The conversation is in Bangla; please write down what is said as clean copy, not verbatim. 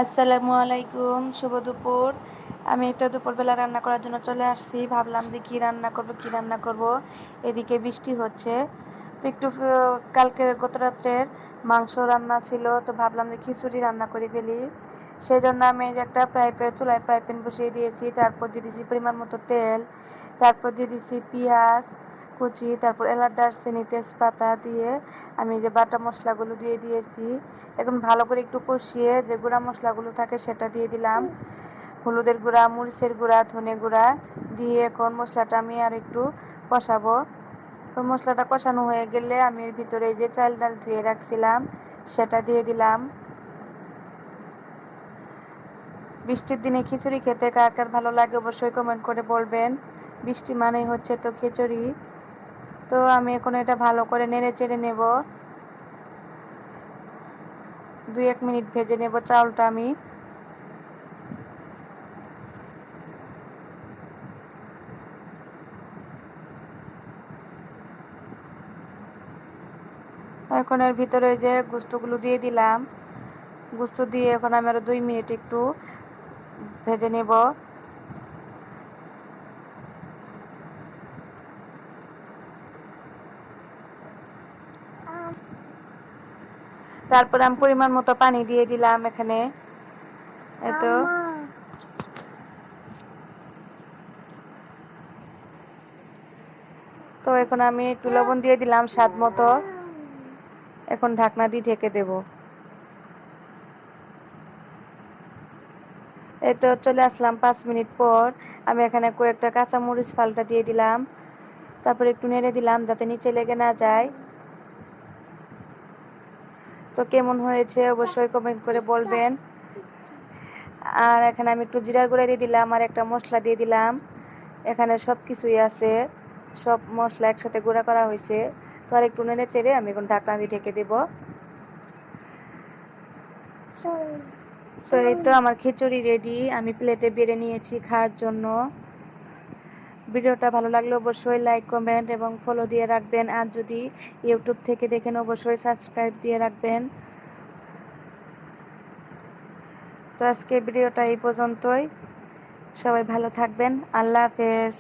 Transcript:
আসসালামু আলাইকুম, শুভ দুপুর। আমি তো দুপুরবেলা রান্না করার জন্য চলে আসছি। ভাবলাম যে কী রান্না করব। এদিকে বৃষ্টি হচ্ছে, তো একটু কালকের গত রাত্রের মাংস রান্না ছিল, তো ভাবলাম যে খিচুড়ি রান্না করে ফেলি। সেই জন্য আমি এই যে একটা চুলায় ফ্রাই প্যান বসিয়ে দিয়েছি। তারপর দিয়ে দিয়েছি পরিমাণ মতো তেল, তারপর দিয়ে দিয়েছি পেঁয়াজ কুচি, তারপর এলাচ দারচিনি তেজপাতা দিয়ে আমি যে বাটা মশলাগুলো দিয়ে দিয়েছি। এখন ভালো করে একটু কষিয়ে যে গুঁড়া মশলাগুলো থাকে সেটা দিয়ে দিলাম। হলুদের গুঁড়া, মরিচের গুঁড়া, ধনে গুঁড়া দিয়ে এখন মশলাটা আমি আর একটু কষাবো। তো মশলাটা কষানো হয়ে গেলে আমি এর ভিতরে যে চাল ডাল ধুয়ে রাখছিলাম সেটা দিয়ে দিলাম। বৃষ্টির দিনে খিচুড়ি খেতে কার কার ভালো লাগে অবশ্যই কমেন্ট করে বলবেন। বৃষ্টি মানেই হচ্ছে তো খিচুড়ি। তো আমি এখন এটা ভালো করে নেড়ে চেড়ে নেব। 2-1 মিনিট ভেজে নেব চাউলটা আমি। এখন এর ভিতরে যে গোস্তগুলো দিয়ে দিলাম। গোস্ত দিয়ে এখন আমি আরও 2 মিনিট একটু ভেজে নেব। তারপর আমি পরিমাণ মতো পানি দিয়ে দিলাম এখানে। এতো তো এখন আমি একটু লবণ দিয়ে দিলাম স্বাদ মতো। এখন ঢাকনা দিয়ে ঢেকে দেব। এই তো চলে আসলাম 5 মিনিট পর। আমি এখানে কয়েকটা কাঁচামরিচ ফালটা দিয়ে দিলাম। তারপর একটু নেড়ে দিলাম যাতে নিচে লেগে না যায়। তো কেমন হয়েছে অবশ্যই কমেন্ট করে বলবেন। আর এখানে আমি একটু জিরার গুঁড়া দিয়ে দিলাম আর একটা মশলা দিয়ে দিলাম। এখানে সব কিছুই আছে, সব মশলা একসাথে গুঁড়া করা হয়েছে। তো আর একটু নেড়ে চেড়ে আমি এখন ঢাকনা দিয়ে ঢেকে দেব। তো এই তো আমার খিচুড়ি রেডি। আমি প্লেটে বেড়ে নিয়েছি খাওয়ার জন্য। ভিডিওটা ভালো লাগলে অবশ্যই লাইক কমেন্ট এবং ফলো দিয়ে রাখবেন। আর যদি ইউটিউব থেকে দেখেন অবশ্যই সাবস্ক্রাইব দিয়ে রাখবেন। তো আজকে ভিডিওটা এই পর্যন্তই। সবাই ভালো থাকবেন। আল্লাহ হাফেজ।